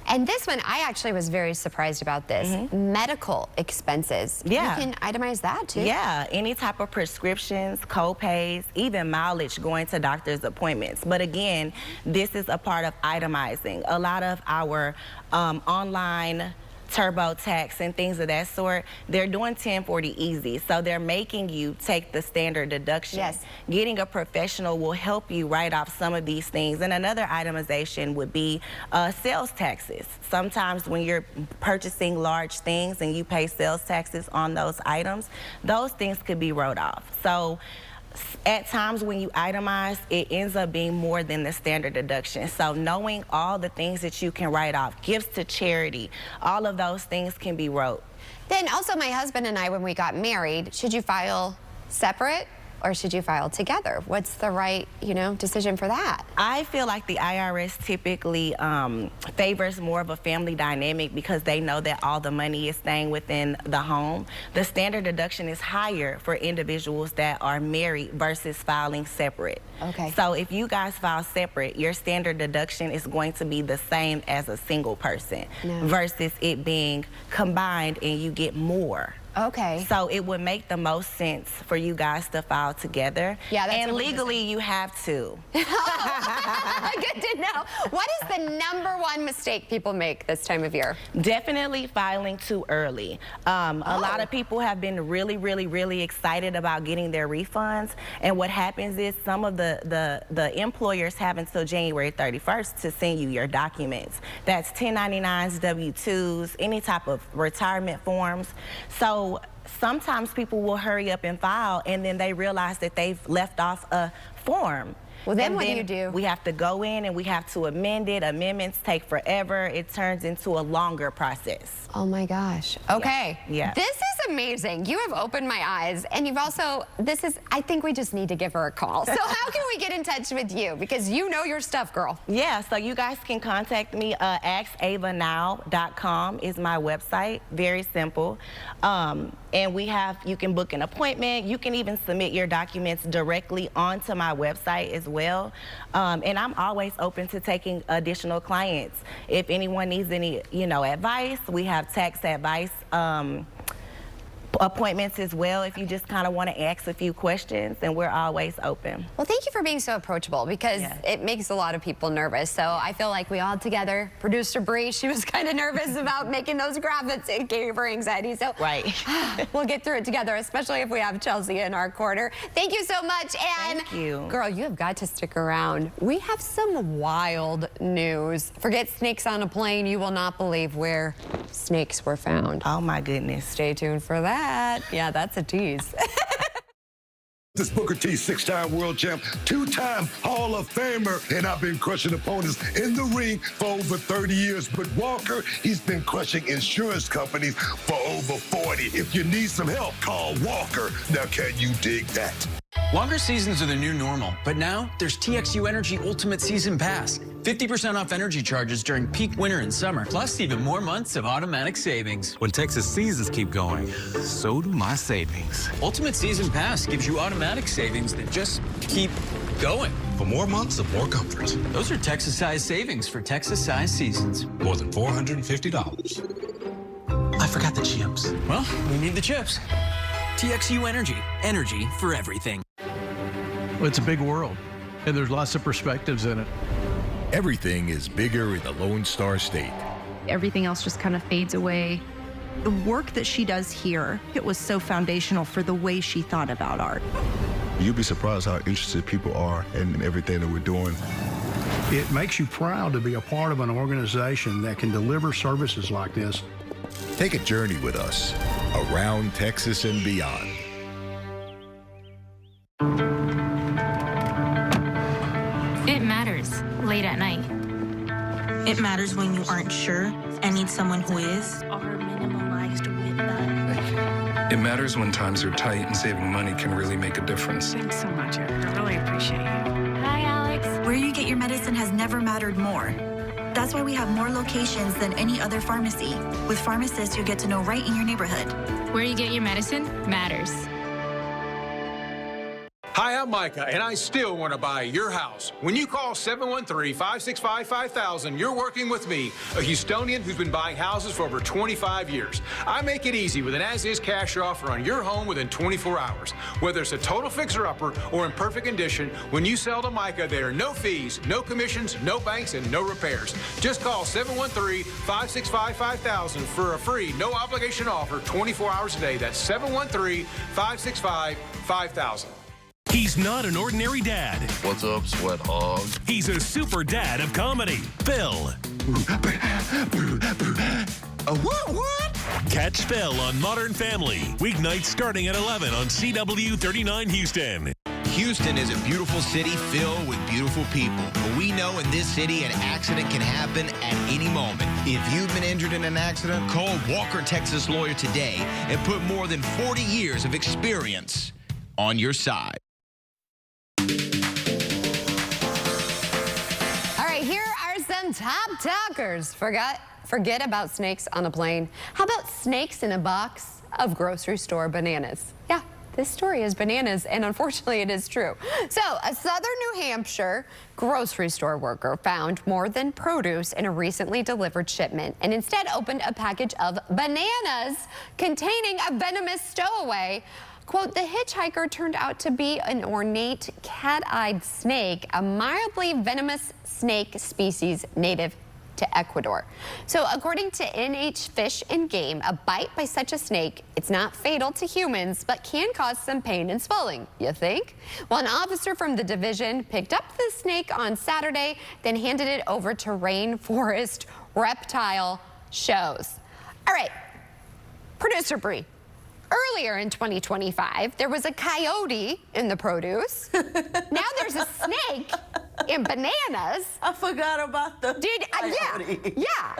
And this one, I actually was very surprised about this. Medical expenses. Yeah. You can itemize that too. Yeah, any type of prescriptions, co-pays, even mileage going to doctor's appointments. But again, this is a part of itemizing. A lot of our online TurboTax and things of that sort, they're doing 1040 easy, so they're making you take the standard deduction. Getting a professional will help you write off some of these things. And another itemization would be sales taxes. Sometimes when you're purchasing large things and you pay sales taxes on those items, those things could be wrote off. So at times when you itemize, it ends up being more than the standard deduction. So knowing all the things that you can write off, gifts to charity, all of those things can be wrote. Then also my husband and I, when we got married, should you file separate or should you file together? What's the right, you know, decision for that? I feel like the IRS typically favors more of a family dynamic because they know that all the money is staying within the home. The standard deduction is higher for individuals that are married versus filing separate. Okay. So if you guys file separate, your standard deduction is going to be the same as a single person versus it being combined and you get more Okay. So it would make the most sense for you guys to file together. Yeah, that's and what legally you have to. Good to know. What is the #1 mistake people make this time of year? Definitely filing too early. A lot of people have been really excited about getting their refunds, and what happens is some of the employers have until January 31st to send you your documents. That's 1099s, W-2s, any type of retirement forms. So sometimes people will hurry up and file, and then they realize that they've left off a form. Well, then and what do you do? We have to go in and we have to amend it. Amendments take forever. It turns into a longer process. Oh my gosh. Okay. Yeah. This is amazing. You have opened my eyes, and you've also, I think we just need to give her a call. So how can we get in touch with you? Because you know your stuff, girl. Yeah, so you guys can contact me. AskAvaNow.com is my website. Very simple. And you can book an appointment. You can even submit your documents directly onto my website as well. And I'm always open to taking additional clients. If anyone needs any, advice, we have tax advice appointments as well if you just kind of want to ask a few questions, and we're always open. Well, thank you for being so approachable, because it makes a lot of people nervous. So I feel like we all together, producer Bree, she was kind of nervous about making those graphics. It gave her anxiety. So we'll get through it together, especially if we have Chelsea in our corner. Thank you so much. And thank you. Girl, you have got to stick around. We have some wild news. Forget snakes on a plane. You will not believe where snakes were found. Oh my goodness. Stay tuned for that. Yeah, that's a tease. This Booker T, 6-time world champ, 2-time Hall of Famer, and I've been crushing opponents in the ring for over 30 years. But Walker, he's been crushing insurance companies for over 40. If you need some help, call Walker. Now, can you dig that? Longer seasons are the new normal, but now there's TXU Energy Ultimate Season Pass. 50% off energy charges during peak winter and summer, plus even more months of automatic savings. When Texas seasons keep going, so do my savings. Ultimate Season Pass gives you automatic savings that just keep going. For more months of more comfort. Those are Texas-sized savings for Texas-sized seasons. More than $450. I forgot the chips. Well, we need the chips. TXU Energy. Energy for everything. Well, it's a big world, and there's lots of perspectives in it. Everything is bigger in the Lone Star State. Everything else just kind of fades away. The work that she does here, it was so foundational for the way she thought about art. You'd be surprised how interested people are in everything that we're doing. It makes you proud to be a part of an organization that can deliver services like this. Take a journey with us around Texas and beyond. It matters late at night. It matters when you aren't sure and need someone who is. It matters when times are tight and saving money can really make a difference. Thanks so much, Eric. I really appreciate you. Hi, Alex. Where you get your medicine has never mattered more. That's why we have more locations than any other pharmacy, with pharmacists you get to know right in your neighborhood. Where you get your medicine matters. Hi, I'm Micah, and I still want to buy your house. When you call 713-565-5000, you're working with me, a Houstonian who's been buying houses for over 25 years. I make it easy with an as-is cash offer on your home within 24 hours. Whether it's a total fixer-upper or in perfect condition, when you sell to Micah, there are no fees, no commissions, no banks, and no repairs. Just call 713-565-5000 for a free, no-obligation offer 24 hours a day. That's 713-565-5000. He's not an ordinary dad. What's up, sweat hog? He's a super dad of comedy, Phil. What? Catch Phil on Modern Family, weeknights starting at 11 on CW 39 Houston. Houston is a beautiful city filled with beautiful people. But we know in this city an accident can happen at any moment. If you've been injured in an accident, call Walker Texas Lawyer today and put more than 40 years of experience on your side. All right, here are some top talkers. Forget about snakes on a plane. How about snakes in a box of grocery store bananas? Yeah, This story is bananas, and unfortunately it is true. So, a southern New Hampshire grocery store worker found more than produce in a recently delivered shipment and instead opened a package of bananas containing a venomous stowaway. Quote, the hitchhiker turned out to be an ornate cat-eyed snake, a mildly venomous snake species native to Ecuador. So according to NH Fish and Game, a bite by such a snake, it's not fatal to humans, but can cause some pain and swelling, you think? Well, an officer from the division picked up the snake on Saturday, then handed it over to Rainforest Reptile Shows. All right, producer Bree. Earlier in 2025, there was a coyote in the produce. Now there's a snake in bananas. I forgot about the coyote. Yeah.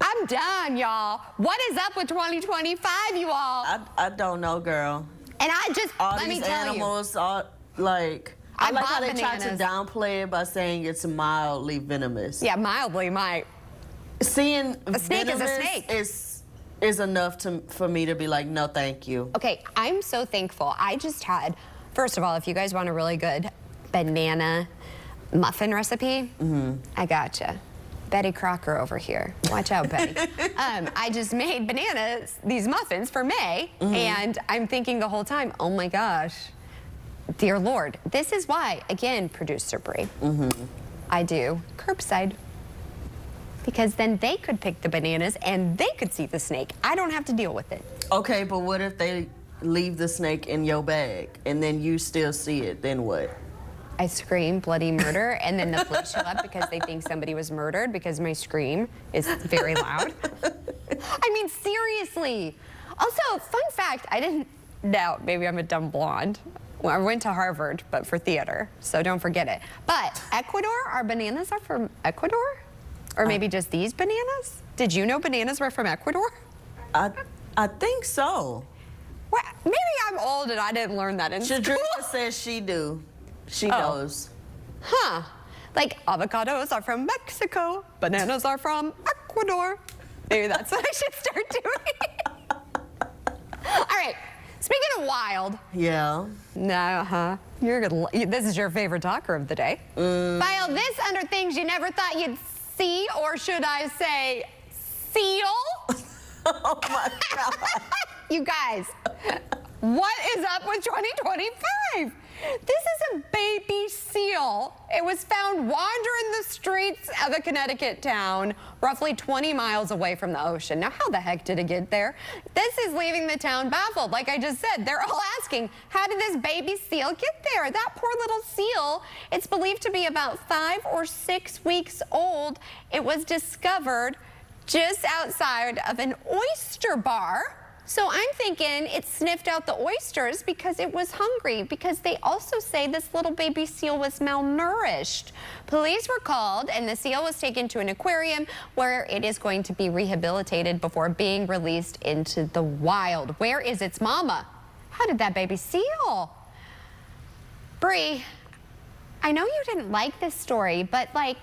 I'm done, y'all. What is up with 2025, you all? I don't know, girl. And I just, all let these me tell animals, you. I like how they try to bananas. downplay it by saying it's mildly venomous. Yeah, mildly might. Seeing a snake is a snake. Is enough for me to be like, no, thank you. Okay, I'm so thankful. I just had, first of all, if you guys want a really good banana muffin recipe, I gotcha. Betty Crocker over here. Watch out, Betty. I just made these muffins for May, and I'm thinking the whole time, oh my gosh, dear Lord. This is why, again, producer Bree, I do curbside. Because then they could pick the bananas and they could see the snake. I don't have to deal with it. Okay, but what if they leave the snake in your bag and then you still see it? Then what? I scream bloody murder, and then the police show up because they think somebody was murdered because my scream is very loud. I mean, seriously. Also, fun fact, I didn't know, maybe I'm a dumb blonde. Well, I went to Harvard, but for theater, so don't forget it. But Ecuador, our bananas are from Ecuador? Or maybe just these bananas? Did you know bananas were from Ecuador? I think so. Well, maybe I'm old and I didn't learn that in school. Shadrika says she do. She knows. Huh. Like avocados are from Mexico, bananas are from Ecuador. Maybe that's what I should start doing. All right. Speaking of wild. Yeah. You're gonna. This is your favorite talker of the day. File this under things you never thought you'd see, or should I say seal? Oh my God. You guys, what is up with 2025? This is a baby seal. It was found wandering the streets of a Connecticut town, roughly 20 miles away from the ocean. Now, how the heck did it get there? This is leaving the town baffled. Like I just said, they're all asking, how did this baby seal get there? That poor little seal, it's believed to be about 5 or 6 weeks old. It was discovered just outside of an oyster bar. So I'm thinking it sniffed out the oysters because it was hungry, because they also say this little baby seal was malnourished. Police were called and the seal was taken to an aquarium where it is going to be rehabilitated before being released into the wild. Where is its mama? How did that baby seal? Bree, I know you didn't like this story, but like,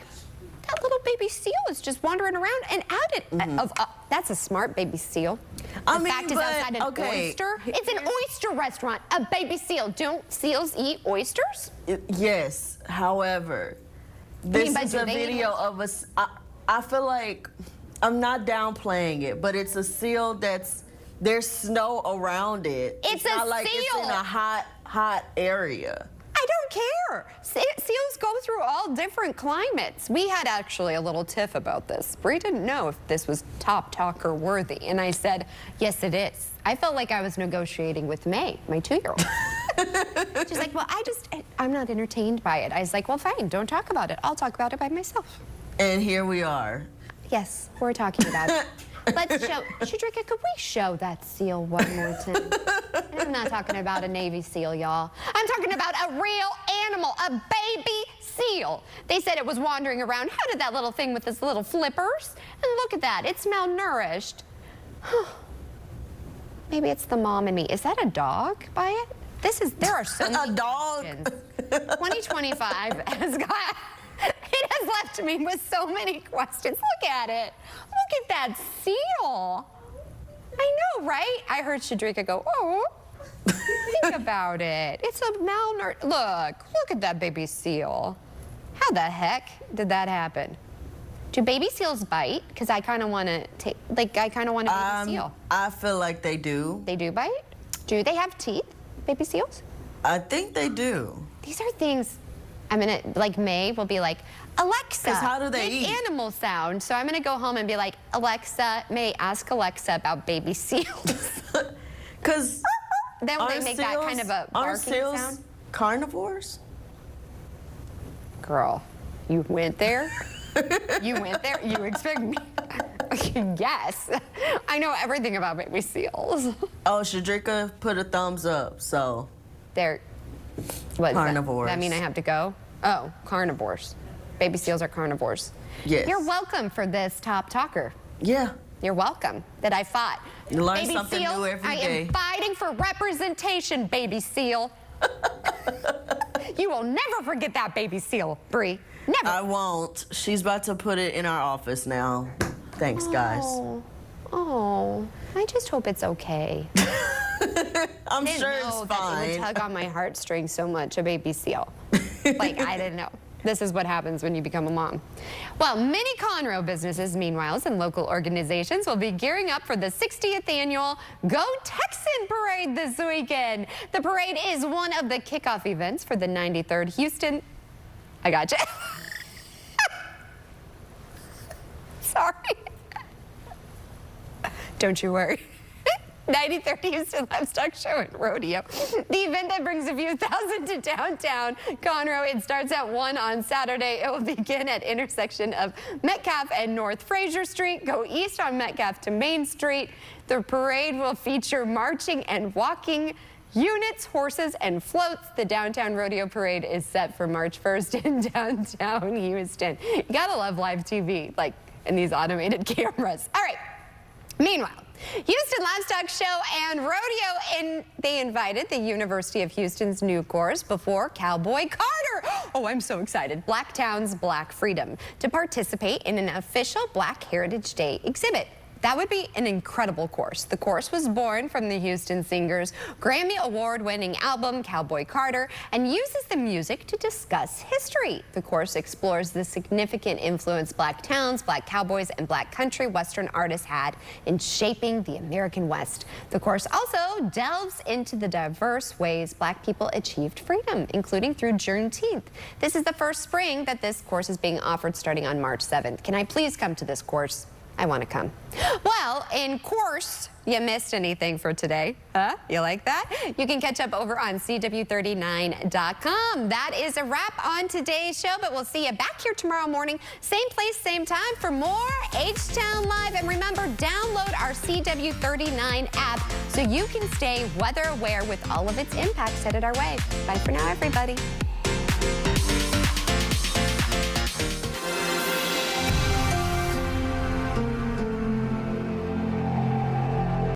that little baby seal is just wandering around and that's a smart baby seal. In fact, it's outside an oyster. It's an oyster restaurant, a baby seal. Don't seals eat oysters? Yes. However, this is a video of us. I feel like I'm not downplaying it, but it's a seal there's snow around it. It's not a like seal. It's in a hot area. I don't care. Seals go through all different climates. We had actually a little tiff about this. Bree didn't know if this was top talker worthy, and I said, yes, it is. I felt like I was negotiating with May, my 2-year-old. She's like, well, I'm not entertained by it. I was like, well, fine, don't talk about it. I'll talk about it by myself. And here we are. Yes, we're talking about it. Let's show, Shadrika, could we show that seal one more time? And I'm not talking about a Navy SEAL, y'all. I'm talking about a real animal, a baby seal. They said it was wandering around. How did that little thing with its little flippers? And look at that, it's malnourished. Maybe it's the mom in me. Is that a dog by it? There are so many a dog. 2025 has got... It has left me with so many questions. Look at it. Look at that seal. I know, right? I heard Shadrika go, oh. Think about it. It's a malnourished. Look at that baby seal. How the heck did that happen? Do baby seals bite? Because I kind of want to take, I kind of want to baby seal. I feel like they do. They do bite? Do they have teeth, baby seals? I think they do. These are things, I'm gonna, May will be like, Alexa, how do they make eat? animal sound. So I'm gonna go home and be like, Alexa, ask Alexa about baby seals. Because then they make that kind of a barking sound. Carnivores? Girl, you went there? You went there? You expect me? Yes. I know everything about baby seals. Oh, Shadrika put a thumbs up, so. They're carnivores. That mean I have to go? Oh, carnivores. Baby seals are carnivores. Yes. You're welcome for this top talker. Yeah. You're welcome that I fought. You learn baby something seal, new every day. I am fighting for representation, baby seal. You will never forget that, baby seal, Bree. Never. I won't. She's about to put it in our office now. Thanks, guys. Oh, I just hope it's okay. I'm sure it's that fine. it would tug on my heartstrings so much, a baby seal. I didn't know. This is what happens when you become a mom. Well, many Conroe businesses, meanwhile, and local organizations will be gearing up for the 60th annual Go Texan Parade this weekend. The parade is one of the kickoff events for the 93rd Houston. I gotcha. Sorry. Don't you worry. 93rd Houston Livestock Show and Rodeo. The event that brings a few thousand to downtown Conroe. It starts at 1 on Saturday. It will begin at intersection of Metcalf and North Fraser Street. Go east on Metcalf to Main Street. The parade will feature marching and walking units, horses, and floats. The Downtown Rodeo Parade is set for March 1st in downtown Houston. You gotta love live TV, in these automated cameras. All right. Meanwhile, Houston Livestock Show and Rodeo, and they invited the University of Houston's new course before Cowboy Carter. Oh, I'm so excited. Blacktown's Black Freedom to participate in an official Black Heritage Day exhibit. That would be an incredible course. The course was born from the Houston Singers' Grammy Award-winning album, Cowboy Carter, and uses the music to discuss history. The course explores the significant influence Black towns, Black cowboys, and Black country Western artists had in shaping the American West. The course also delves into the diverse ways Black people achieved freedom, including through Juneteenth. This is the first spring that this course is being offered starting on March 7th. Can I please come to this course? I want to come. Well, in course, you missed anything for today. Huh? You like that? You can catch up over on CW39.com. That is a wrap on today's show, but we'll see you back here tomorrow morning. Same place, same time for more H-Town Live. And remember, download our CW39 app so you can stay weather aware with all of its impacts headed our way. Bye for now, everybody.